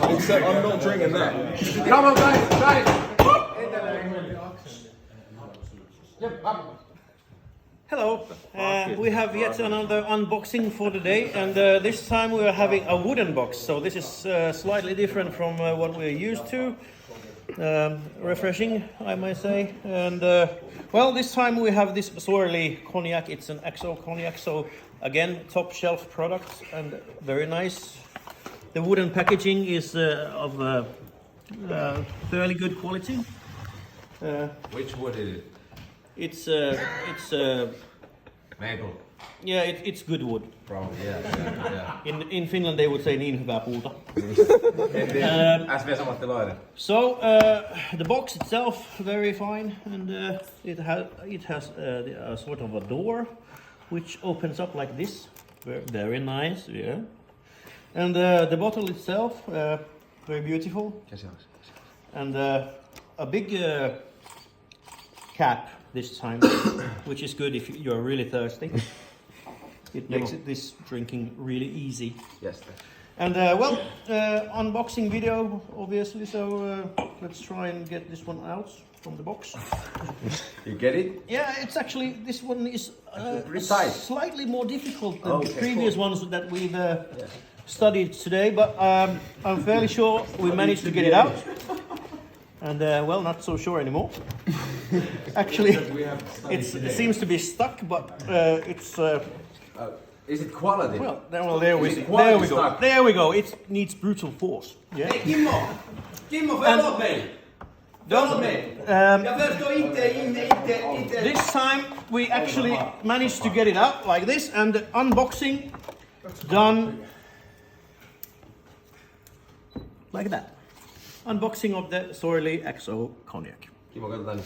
Except I'm not drinking that. Come on, guys! Hello, we have yet another unboxing for the day, and this time we are having a wooden box, so this is slightly different from what we're used to. Refreshing, I might say. And well, this time we have this Soerlie Cognac. It's an XO Cognac, so again, top shelf product and very nice. The wooden packaging is of fairly good quality. Which wood is it? It's Maple. yeah, it's good wood. Probably, yeah. In Finland they would say niin hyvää puuta. So the box itself very fine, and it has a sort of a door which opens up like this. Very nice, yeah. And the bottle itself very beautiful. And a big cap this time, which is good if you're really thirsty. It makes this drinking really easy. Yes. And well, unboxing video obviously, so let's try and get this one out from the box. You get it? Yeah, it's actually, this one is slightly more difficult than the Okay, previous ones that we've studied today, but I'm fairly sure we managed to get it out. And well, not so sure anymore. Actually, it seems to be stuck, but it's... Is it quality? Well, there we go. It needs brutal force. Yeah. Hei Kimmo, follow me. Follow me. Jag förstår inte. This time we actually managed to get it out like this, and the unboxing done like that. Unboxing of the Soerlie XO Cognac. Kimmo, katsotaan nyt.